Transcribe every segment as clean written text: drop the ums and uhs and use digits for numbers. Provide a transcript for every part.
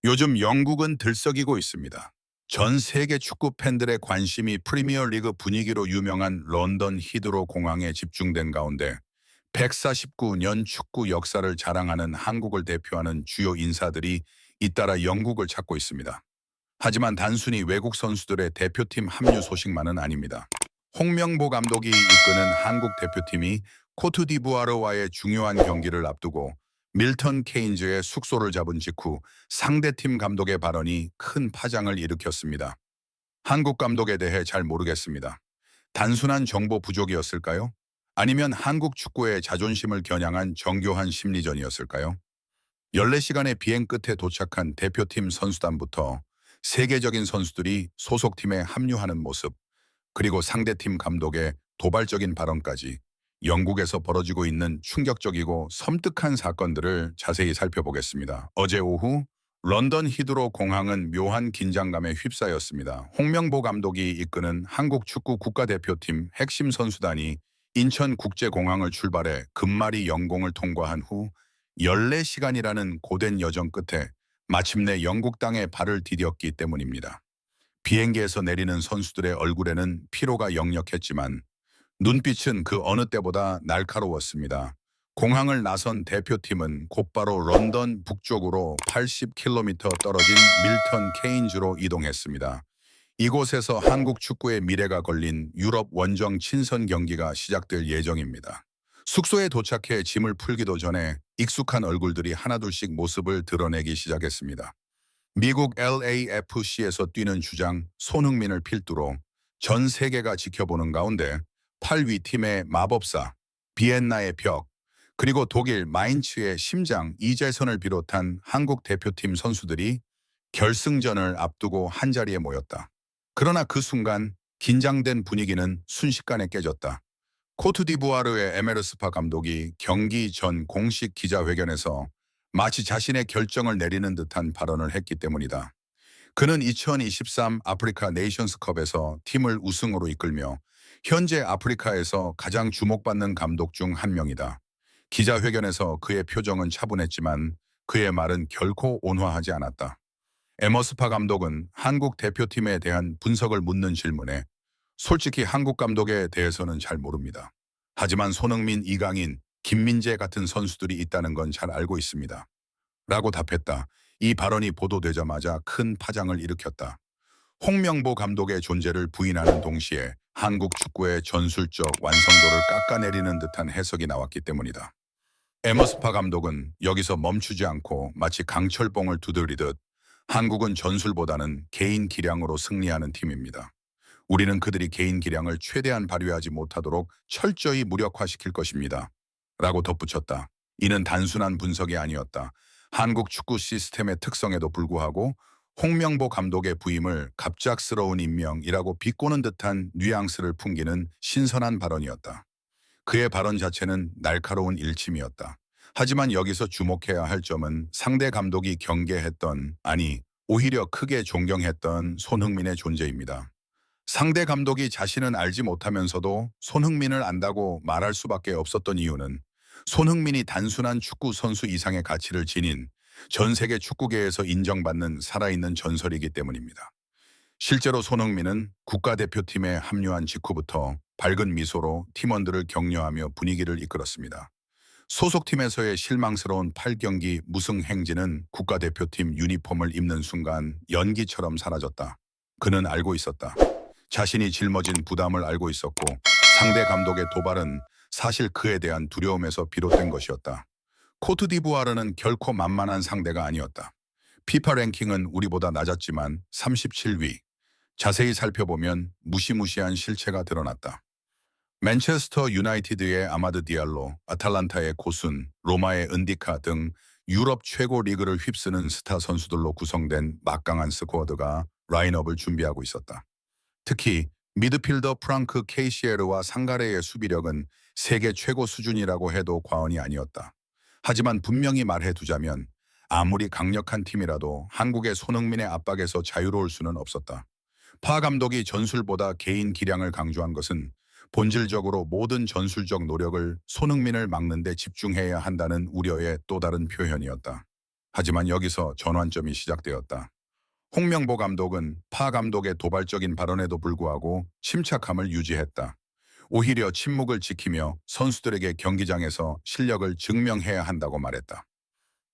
요즘 영국은 들썩이고 있습니다. 전 세계 축구 팬들의 관심이 프리미어리그 분위기로 유명한 런던 히드로 공항에 집중된 가운데 149년 축구 역사를 자랑하는 한국을 대표하는 주요 인사들이 잇따라 영국을 찾고 있습니다. 하지만 단순히 외국 선수들의 대표팀 합류 소식만은 아닙니다. 홍명보 감독이 이끄는 한국 대표팀이 코트디부아르와의 중요한 경기를 앞두고 밀턴 케인즈의 숙소를 잡은 직후 상대팀 감독의 발언이 큰 파장을 일으켰습니다. 한국 감독에 대해 잘 모르겠습니다. 단순한 정보 부족이었을까요? 아니면 한국 축구의 자존심을 겨냥한 정교한 심리전이었을까요? 14시간의 비행 끝에 도착한 대표팀 선수단부터 세계적인 선수들이 소속팀에 합류하는 모습, 그리고 상대팀 감독의 도발적인 발언까지 영국에서 벌어지고 있는 충격적이고 섬뜩한 사건들을 자세히 살펴보겠습니다. 어제 오후 런던 히드로 공항은 묘한 긴장감에 휩싸였습니다. 홍명보 감독이 이끄는 한국 축구 국가대표팀 핵심 선수단이 인천국제공항을 출발해 금마리 영공을 통과한 후 14시간이라는 고된 여정 끝에 마침내 영국 땅에 발을 디뎠기 때문입니다. 비행기에서 내리는 선수들의 얼굴에는 피로가 역력했지만 눈빛은 그 어느 때보다 날카로웠습니다. 공항을 나선 대표팀은 곧바로 런던 북쪽으로 80km 떨어진 밀턴 케인즈로 이동했습니다. 이곳에서 한국 축구의 미래가 걸린 유럽 원정 친선 경기가 시작될 예정입니다. 숙소에 도착해 짐을 풀기도 전에 익숙한 얼굴들이 하나둘씩 모습을 드러내기 시작했습니다. 미국 LAFC에서 뛰는 주장 손흥민을 필두로 전 세계가 지켜보는 가운데 8위 팀의 마법사, 비엔나의 벽, 그리고 독일 마인츠의 심장 이재선을 비롯한 한국 대표팀 선수들이 결승전을 앞두고 한자리에 모였다. 그러나 그 순간 긴장된 분위기는 순식간에 깨졌다. 코트디부아르의 에메르스파 감독이 경기 전 공식 기자회견에서 마치 자신의 결정을 내리는 듯한 발언을 했기 때문이다. 그는 2023 아프리카 네이션스컵에서 팀을 우승으로 이끌며 현재 아프리카에서 가장 주목받는 감독 중 한 명이다. 기자회견에서 그의 표정은 차분했지만 그의 말은 결코 온화하지 않았다. 에머스파 감독은 한국 대표팀에 대한 분석을 묻는 질문에 솔직히 한국 감독에 대해서는 잘 모릅니다. 하지만 손흥민, 이강인, 김민재 같은 선수들이 있다는 건 잘 알고 있습니다. 라고 답했다. 이 발언이 보도되자마자 큰 파장을 일으켰다. 홍명보 감독의 존재를 부인하는 동시에 한국 축구의 전술적 완성도를 깎아내리는 듯한 해석이 나왔기 때문이다. 에머스파 감독은 여기서 멈추지 않고 마치 강철봉을 두드리듯 한국은 전술보다는 개인 기량으로 승리하는 팀입니다. 우리는 그들이 개인 기량을 최대한 발휘하지 못하도록 철저히 무력화시킬 것입니다. 라고 덧붙였다. 이는 단순한 분석이 아니었다. 한국 축구 시스템의 특성에도 불구하고 홍명보 감독의 부임을 갑작스러운 임명이라고 비꼬는 듯한 뉘앙스를 풍기는 신선한 발언이었다. 그의 발언 자체는 날카로운 일침이었다. 하지만 여기서 주목해야 할 점은 상대 감독이 경계했던, 아니 오히려 크게 존경했던 손흥민의 존재입니다. 상대 감독이 자신은 알지 못하면서도 손흥민을 안다고 말할 수밖에 없었던 이유는 손흥민이 단순한 축구 선수 이상의 가치를 지닌 전 세계 축구계에서 인정받는 살아있는 전설이기 때문입니다. 실제로 손흥민은 국가대표팀에 합류한 직후부터 밝은 미소로 팀원들을 격려하며 분위기를 이끌었습니다. 소속팀에서의 실망스러운 8경기 무승 행진은 국가대표팀 유니폼을 입는 순간 연기처럼 사라졌다. 그는 알고 있었다. 자신이 짊어진 부담을 알고 있었고 상대 감독의 도발은 사실 그에 대한 두려움에서 비롯된 것이었다. 코트디부아르는 결코 만만한 상대가 아니었다. 피파 랭킹은 우리보다 낮았지만 37위. 자세히 살펴보면 무시무시한 실체가 드러났다. 맨체스터 유나이티드의 아마드 디알로, 아탈란타의 고순, 로마의 은디카 등 유럽 최고 리그를 휩쓰는 스타 선수들로 구성된 막강한 스쿼드가 라인업을 준비하고 있었다. 특히 미드필더 프랑크 케이시에르와 상가레의 수비력은 세계 최고 수준이라고 해도 과언이 아니었다. 하지만 분명히 말해두자면 아무리 강력한 팀이라도 한국의 손흥민의 압박에서 자유로울 수는 없었다. 파 감독이 전술보다 개인 기량을 강조한 것은 본질적으로 모든 전술적 노력을 손흥민을 막는 데 집중해야 한다는 우려의 또 다른 표현이었다. 하지만 여기서 전환점이 시작되었다. 홍명보 감독은 파 감독의 도발적인 발언에도 불구하고 침착함을 유지했다. 오히려 침묵을 지키며 선수들에게 경기장에서 실력을 증명해야 한다고 말했다.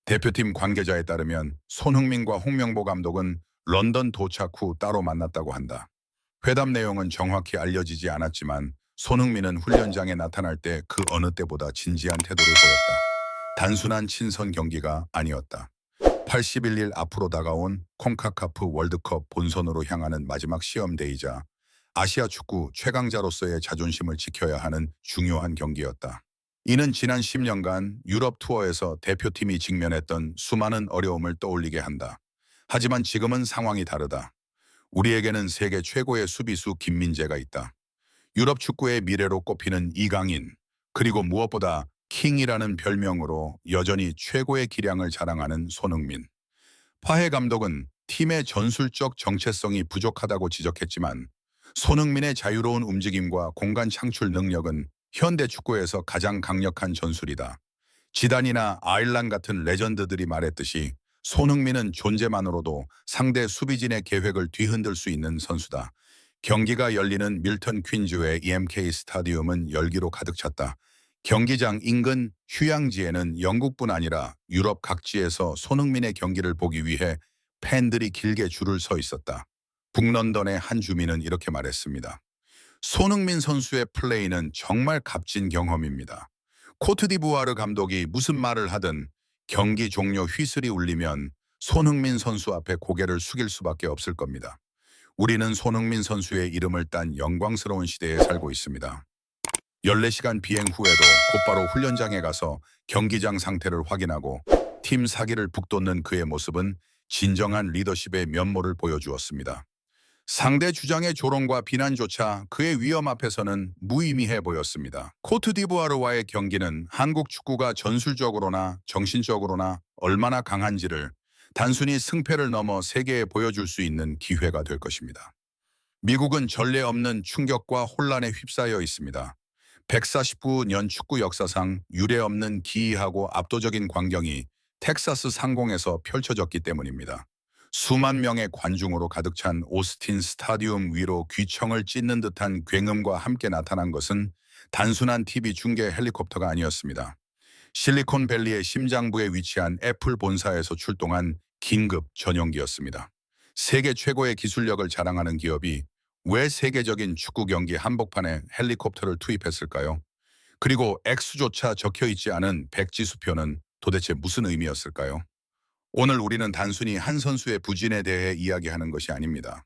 대표팀 관계자에 따르면 손흥민과 홍명보 감독은 런던 도착 후 따로 만났다고 한다. 회담 내용은 정확히 알려지지 않았지만 손흥민은 훈련장에 나타날 때 그 어느 때보다 진지한 태도를 보였다. 단순한 친선 경기가 아니었다. 81일 앞으로 다가온 콘카카프 월드컵 본선으로 향하는 마지막 시험대이자 아시아 축구 최강자로서의 자존심을 지켜야 하는 중요한 경기였다. 이는 지난 10년간 유럽 투어에서 대표팀이 직면했던 수많은 어려움을 떠올리게 한다. 하지만 지금은 상황이 다르다. 우리에게는 세계 최고의 수비수 김민재가 있다. 유럽 축구의 미래로 꼽히는 이강인, 그리고 무엇보다 킹이라는 별명으로 여전히 최고의 기량을 자랑하는 손흥민. 파해 감독은 팀의 전술적 정체성이 부족하다고 지적했지만 손흥민의 자유로운 움직임과 공간 창출 능력은 현대 축구에서 가장 강력한 전술이다. 지단이나 아일란 같은 레전드들이 말했듯이 손흥민은 존재만으로도 상대 수비진의 계획을 뒤흔들 수 있는 선수다. 경기가 열리는 밀턴 퀸즈의 EMK 스타디움은 열기로 가득 찼다. 경기장 인근 휴양지에는 영국뿐 아니라 유럽 각지에서 손흥민의 경기를 보기 위해 팬들이 길게 줄을 서 있었다. 북런던의 한 주민은 이렇게 말했습니다. 손흥민 선수의 플레이는 정말 값진 경험입니다. 코트디부아르 감독이 무슨 말을 하든 경기 종료 휘슬이 울리면 손흥민 선수 앞에 고개를 숙일 수밖에 없을 겁니다. 우리는 손흥민 선수의 이름을 딴 영광스러운 시대에 살고 있습니다. 14시간 비행 후에도 곧바로 훈련장에 가서 경기장 상태를 확인하고 팀 사기를 북돋는 그의 모습은 진정한 리더십의 면모를 보여주었습니다. 상대 주장의 조롱과 비난조차 그의 위험 앞에서는 무의미해 보였습니다. 코트디부아르와의 경기는 한국 축구가 전술적으로나 정신적으로나 얼마나 강한지를 단순히 승패를 넘어 세계에 보여줄 수 있는 기회가 될 것입니다. 미국은 전례 없는 충격과 혼란에 휩싸여 있습니다. 149년 축구 역사상 유례 없는 기이하고 압도적인 광경이 텍사스 상공에서 펼쳐졌기 때문입니다. 수만 명의 관중으로 가득 찬 오스틴 스타디움 위로 귀청을 찢는 듯한 굉음과 함께 나타난 것은 단순한 TV 중계 헬리콥터가 아니었습니다. 실리콘밸리의 심장부에 위치한 애플 본사에서 출동한 긴급 전용기였습니다. 세계 최고의 기술력을 자랑하는 기업이 왜 세계적인 축구 경기 한복판에 헬리콥터를 투입했을까요? 그리고 X조차 적혀있지 않은 백지수표는 도대체 무슨 의미였을까요? 오늘 우리는 단순히 한 선수의 부진에 대해 이야기하는 것이 아닙니다.